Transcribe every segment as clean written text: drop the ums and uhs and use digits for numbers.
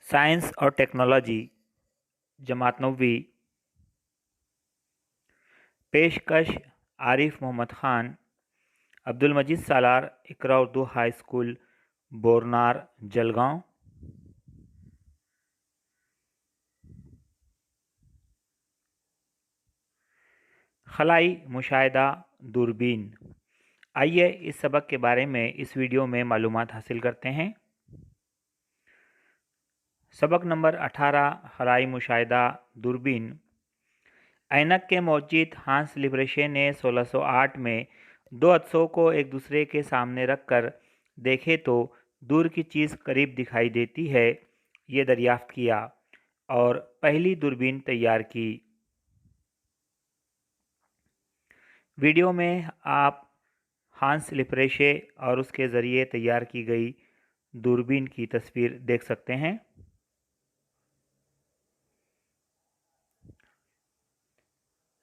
Science और technology जमात नौवीं। पेशकश आरिफ मोहम्मद ख़ान, अब्दुल मजीद सालार, इकरा उर्दू हाई स्कूल, बोरनार, जलगांव। खलाई मुशाहिदा दूरबीन। आइए इस सबक के बारे में इस वीडियो में मालूमात हासिल करते हैं। सबक नंबर 18 खलाई मुशाहिदा दूरबीन। ऐनक के मौजिद हांस लिब्रेशे ने 1608 में दो अदसों को एक दूसरे के सामने रखकर देखे तो दूर की चीज़ करीब दिखाई देती है, ये दरियाफ्त किया और पहली दूरबीन तैयार की। वीडियो में आप हांस लिब्रेशे और उसके ज़रिए तैयार की गई दूरबीन की तस्वीर देख सकते हैं।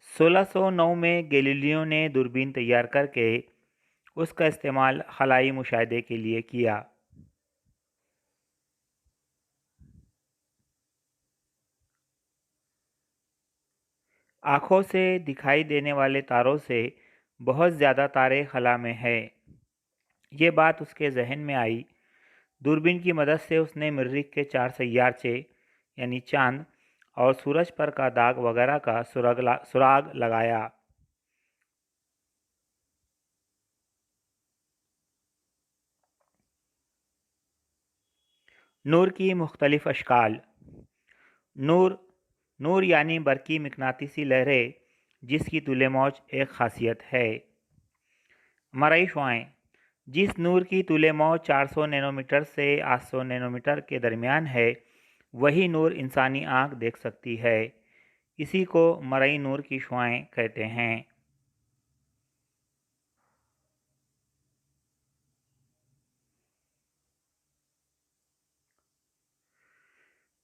(1609) में गैलीलियो ने दूरबीन तैयार करके उसका इस्तेमाल खलाई मुशाहिदे के लिए किया। आँखों से दिखाई देने वाले तारों से बहुत ज़्यादा तारे खला में है, ये बात उसके जहन में आई। दूरबीन की मदद से उसने मरीख के 4 सैयारचे यानी चांद और सूरज पर का दाग वगैरह का सुराग लगाया। नूर की मुख्तलिफ अशकाल। नूर यानी बरकी मिकनातीसी लहरें, जिसकी तुले मौज एक खासियत है। मरई शुआएं। जिस नूर की तुले मौज 400 नैनोमीटर से 800 नैनोमीटर के दरमियान है, वही नूर इंसानी आँख देख सकती है। इसी को मरई नूर की शुआएं कहते हैं।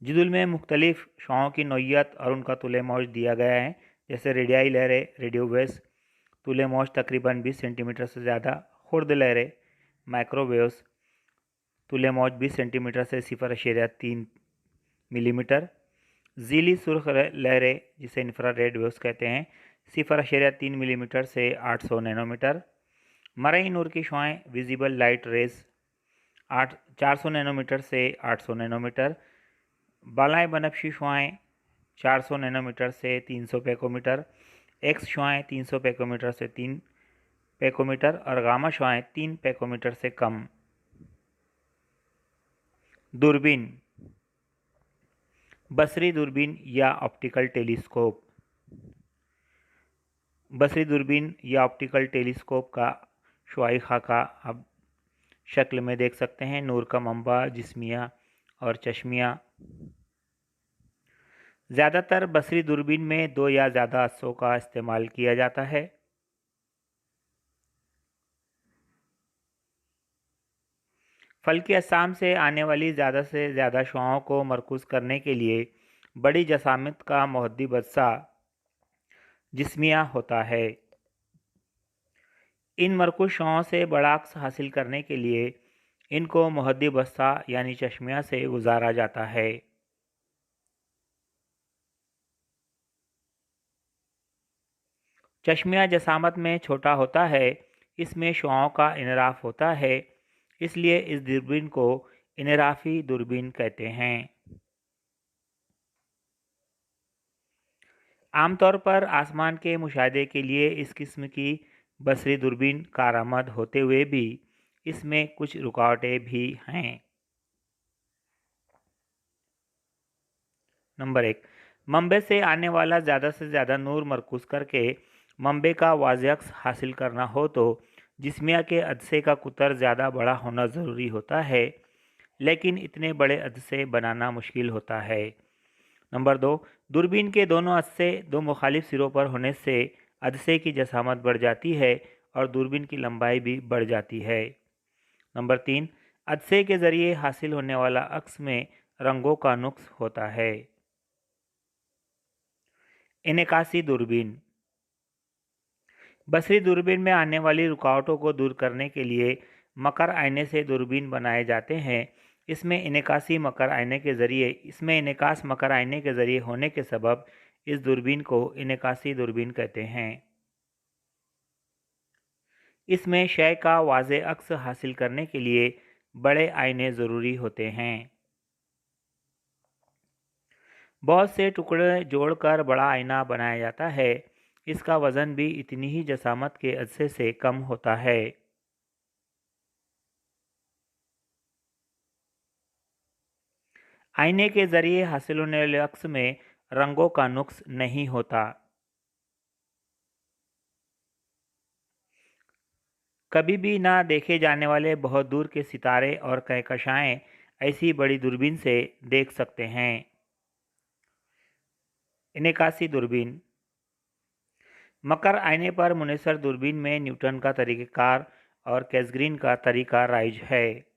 जिदुल में मुख्तलिफ शुआओं की नौइयत और उनका तुले मौज दिया गया है, जैसे रेडियाई लहरें, रेडियो वेव्स, तुले मौज तकरीबन 20 सेंटीमीटर से ज़्यादा। खुर्द लहरें, माइक्रोवेव्स, तुले मौज 20 सेंटीमीटर से 0.3 मिलीमीटर। ज़ीली सुर्ख लहरें, जिसे इंफ्रारेड वेव्स कहते हैं, 0.3 मिलीमीटर से 800 नैनोमीटर। मरई नूर की शुआएं, विजिबल लाइट रेज, 400 नैनोमीटर से 800 नैनोमीटर। बालाएँ बनफशी शुआएं, 400 नैनोमीटर से 300 पैकोमीटर। एक्स शुआएं 300 पैकोमीटर से 3 पैकोमीटर और गामा शुआएं 3 पैकोमीटर से कम। दूरबीन। बसरी दूरबीन या ऑप्टिकल टेलीस्कोप। बसरी दूरबीन या ऑप्टिकल टेलीस्कोप का शुआई खाका आप शक्ल में देख सकते हैं। नूर का मंबा, जिस्मिया और चश्मिया। ज़्यादातर बसरी दूरबीन में 2 या ज़्यादा अक्सों का इस्तेमाल किया जाता है। फल्की असाम से आने वाली ज़्यादा से ज़्यादा शुआओं को मरकूज़ करने के लिए बड़ी जसामत का मुहद्दी बस्सा जिस्मिया होता है। इन मरकूज़ शुआओं से बड़ा अक्स हासिल करने के लिए इनको मुहद्दी बस्सा यानी चश्मिया से गुजारा जाता है। चश्मिया जसामत में छोटा होता है, इसमें शुआओं का इनराफ होता है, इसलिए इस दूरबीन को इनराफी दूरबीन कहते हैं। आमतौर पर आसमान के मुशाहदे के लिए इस किस्म की बसरी दूरबीन कारआमद होते हुए भी इसमें कुछ रुकावटें भी हैं। नंबर 1, मंबे से आने वाला ज़्यादा से ज़्यादा नूर मरकूज़ करके मंबे का वाज़ेह अक्स हासिल करना हो तो जिस्मिया के अदसे का कुतर ज़्यादा बड़ा होना ज़रूरी होता है, लेकिन इतने बड़े अदसे बनाना मुश्किल होता है। नंबर 2, दूरबीन के दोनों अदसे दो मुखालिफ सिरों पर होने से अदसे की जसामत बढ़ जाती है और दूरबीन की लंबाई भी बढ़ जाती है। नंबर 3, अदसे के ज़रिए हासिल होने वाला अक्स में रंगों का नुक्स होता है। इनकासी दूरबीन। बसरी दूरबीन में आने वाली रुकावटों को दूर करने के लिए मकर आईने से दूरबीन बनाए जाते हैं, इसमें इनेकास मकर आईने के जरिए होने के सबब इस दूरबीन को इनेकासी दूरबीन कहते हैं। इसमें शय का वाज़े अक्स हासिल करने के लिए बड़े आईने ज़रूरी होते हैं। बहुत से टुकड़े जोड़कर बड़ा आईना बनाया जाता है। इसका वज़न भी इतनी ही जसामत के अज्जे से कम होता है। आईने के ज़रिए हासिल होने वाले अक्स में रंगों का नुक्स नहीं होता। कभी भी ना देखे जाने वाले बहुत दूर के सितारे और कहकशाएं ऐसी बड़ी दूरबीन से देख सकते हैं। इनेकासी दूरबीन। मकर आईने पर मुनेसर दूरबीन में न्यूटन का तरीक़ाकार और कैसग्रीन का तरीका राइज है।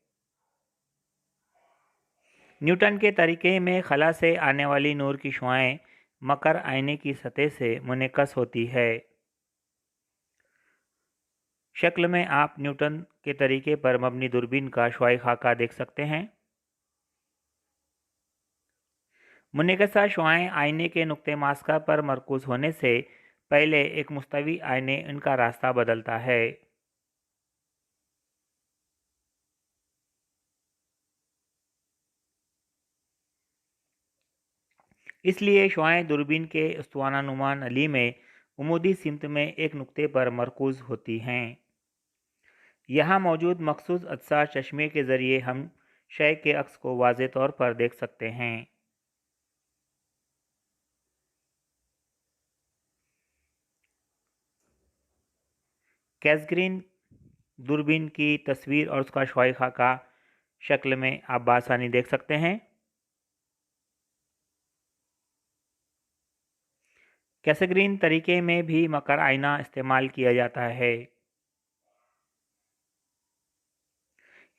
न्यूटन के तरीके में खला से आने वाली नूर की शुआएं मकर आईने की सतह से मुनक़स होती है। शक्ल में आप न्यूटन के तरीके पर मबनी दूरबीन का शुआई खाका देख सकते हैं। मुनक़सा शुआएं आईने के नुक्ते मास्का पर मरकूज़ होने से पहले एक मुस्तवी आईने इनका रास्ता बदलता है। इसलिए शुआएं दूरबीन के उस्तवानानुमा नली में उमूदी सिमत में एक नुक्ते पर मरकूज़ होती हैं। यहाँ मौजूद मखसूस अज्जा चश्मे के ज़रिए हम शय के अक्स को वाज़े तौर पर देख सकते हैं। कैसग्रीन दूरबीन की तस्वीर और उसका शुआई खाका शक्ल में आप बासानी देख सकते हैं। कैसग्रीन तरीके में भी मकर आईना इस्तेमाल किया जाता है।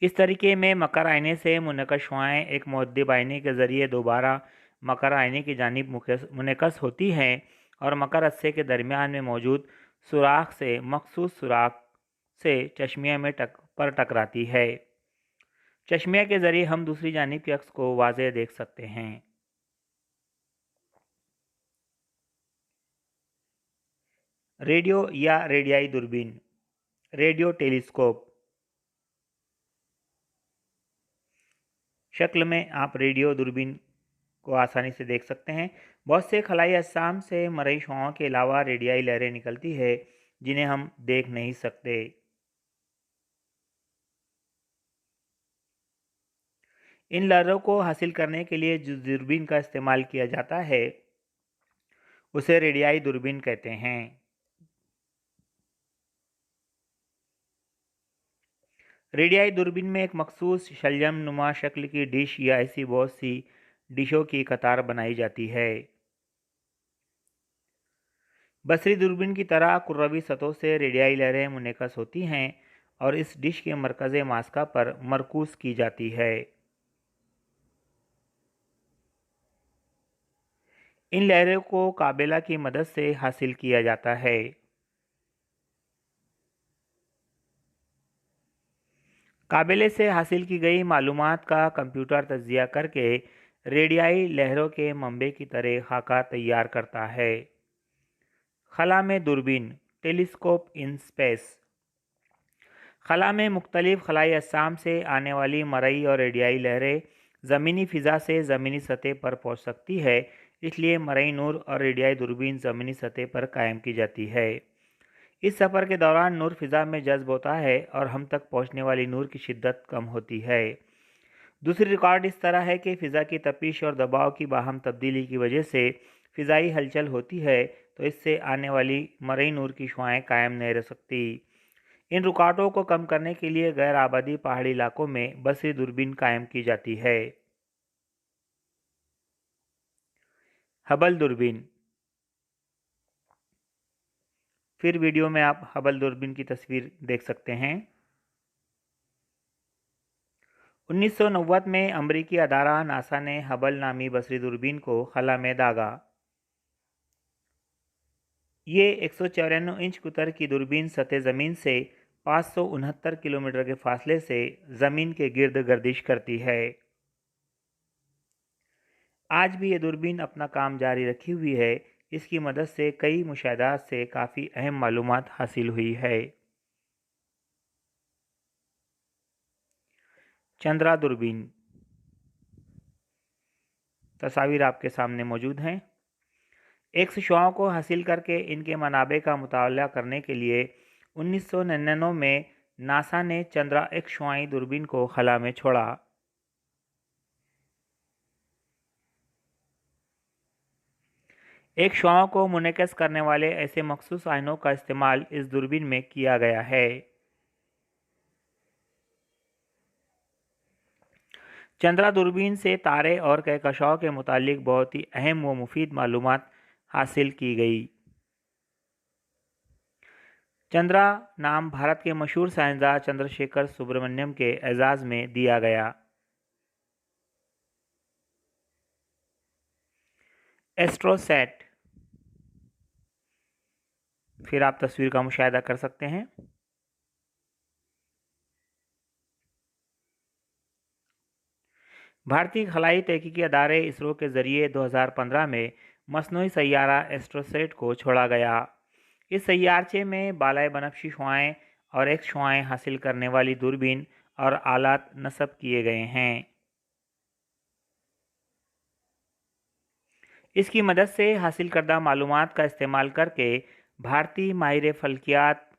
इस तरीके में मकर आईने से मुनक़्क़स शुआएं एक मुअद्दिब आईने के ज़रिए दोबारा मकर आईने की जानिब मुनक़्क़स होती हैं और मकर अस्से के दरमियान में मौजूद सुराख से मखसूस सुराख से चश्मिया में टकराती है। चश्मिया के ज़रिए हम दूसरी जानिब के अक्स को वाज़ेह देख सकते हैं। रेडियो या रेडियाई दूरबीन, रेडियो टेलीस्कोप। शक्ल में आप रेडियो दूरबीन को आसानी से देख सकते हैं। बहुत से खलाई अजसाम से मरई शुआओं के अलावा रेडियाई लहरें निकलती है जिन्हें हम देख नहीं सकते। इन लहरों को हासिल करने के लिए जिस दूरबीन का इस्तेमाल किया जाता है उसे रेडियाई दूरबीन कहते हैं। रेडियाई दूरबीन में एक मखसूस शलजम नुमा शक्ल की डिश या ऐसी बहुत सी डिशों की कतार बनाई जाती है। बसरी दूरबीन की तरह कुर्रवी सतहों से रेडियाई लहरें मुनक़्क़स होती हैं और इस डिश के मरकज़ मास्का पर मरकूज़ की जाती है। इन लहरों को काबेला की मदद से हासिल किया जाता है। काबेले से हासिल की गई मालूमात का कंप्यूटर तज्जिया करके रेडियाई लहरों के मंबे की तरह खाका तैयार करता है। खला में दूरबीन, टेलीस्कोप इन स्पेस। खला में मुख्तलिफ खलाई अजसाम से आने वाली मरई और रेडियाई लहरें ज़मीनी फ़िज़ा से ज़मीनी सतह पर पहुँच सकती है, इसलिए मरई नूर और रेडियाई दूरबीन ज़मीनी सतह पर कायम की जाती है। इस सफ़र के दौरान नूर फ़िज़ा में जज्ब होता है और हम तक पहुँचने वाली नूर की शिद्दत कम होती है। दूसरी रिकॉर्ड इस तरह है कि फ़िज़ा की तपिश और दबाव की बाहम तब्दीली की वजह से फ़िज़ाई हलचल होती है, तो इससे आने वाली मरई नूर की शुआएं कायम नहीं रह सकती। इन रुकावटों को कम करने के लिए गैर आबादी पहाड़ी इलाकों में बसरी दूरबीन कायम की जाती है। हबल दूरबीन। फिर वीडियो में आप हबल दूरबीन की तस्वीर देख सकते हैं। 1990 में अमरीकी अदारा नासा ने हबल नामी बसरी दूरबीन को खला में दागा। ये 194 इंच कुतर की दूरबीन सतह ज़मीन से 569 किलोमीटर के फासले से ज़मीन के गिर्द गर्दिश करती है। आज भी ये दूरबीन अपना काम जारी रखी हुई है। इसकी मदद से कई मुशाहदात से काफ़ी अहम मालूमात हासिल हुई है। चंद्रा दूरबीन तस्वीर आपके सामने मौजूद हैं। एक्स शुआओं को हासिल करके इनके मनाबे का मुताला करने के लिए 1999 में नासा ने चंद्रा एक्स शुआई दूरबीन को खला में छोड़ा। एक्स शुआओं को मुनक़िस करने वाले ऐसे मखसूस आयनों का इस्तेमाल इस दूरबीन में किया गया है। चंद्रा दूरबीन से तारे और कहकशाओं के मुतालिक बहुत ही अहम व मुफीद मालूमात हासिल की गई। चंद्रा नाम भारत के मशहूर साइंसदान चंद्रशेखर सुब्रमण्यम के एजाज़ में दिया गया। एस्ट्रोसैट, फिर आप तस्वीर का मुशाहिदा कर सकते हैं। भारतीय खलाई तहकीकी अदारे इसरो के ज़रिए 2015 में मसनूई सैयारा एस्ट्रोसैट को छोड़ा गया। इस सैयारचे में बालाए बनफशी शुआएं और एक्स शुआएं हासिल करने वाली दूरबीन और आलात नस्ब किए गए हैं। इसकी मदद से हासिल करदा मालूमात का इस्तेमाल करके भारतीय माहिर फल्कियात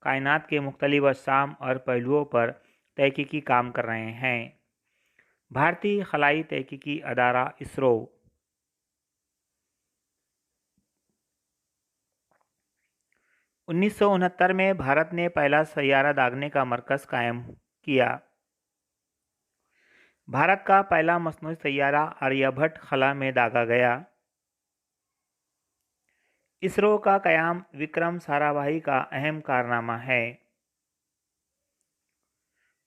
कायनात के मुख्तलिफ अक़साम और पहलुओं पर तहकीकी काम कर रहे हैं। भारतीय खलाई तहकीकी अदारा इसरो 1969 में भारत ने पहला सैयारा दागने का मरकज़ कायम किया। भारत का पहला मसनूई सैयारा आर्यभट्ट खला में दागा गया। इसरो का क़याम विक्रम साराभाई का अहम कारनामा है।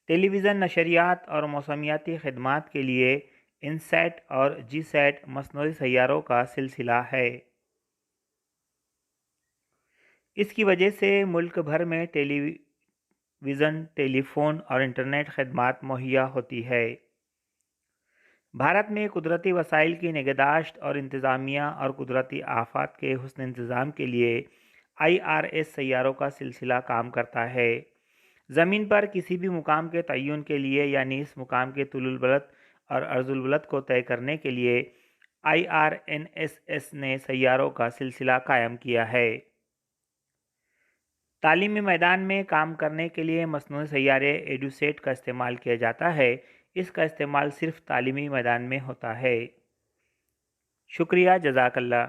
टेलीविज़न नशरियात और मौसमियाती खिदमात के लिए इनसैट और जीसैट मसनूई सैयारों का सिलसिला है। इसकी वजह से मुल्क भर में टेलीविज़न, टेलीफोन और इंटरनेट खिदमात मुहैया होती है। भारत में कुदरती वसाइल की निगहदाश्त और इंतज़ामिया और कुदरती आफ़ात के हुस्न इंतज़ाम के लिए IRS सैयारों का सिलसिला काम करता है। ज़मीन पर किसी भी मुकाम के तय्युन के लिए यानी इस मुकाम के तुलुल बलद और अर्जुल बलद को तय करने के लिए IRNSS ने सैयारों का सिलसिला कायम किया है। तालीमी मैदान में काम करने के लिए मसनूई सैयारे एडुसेट का इस्तेमाल किया जाता है। इसका इस्तेमाल सिर्फ तालीमी मैदान में होता है। शुक्रिया, जज़ाकल्लाह।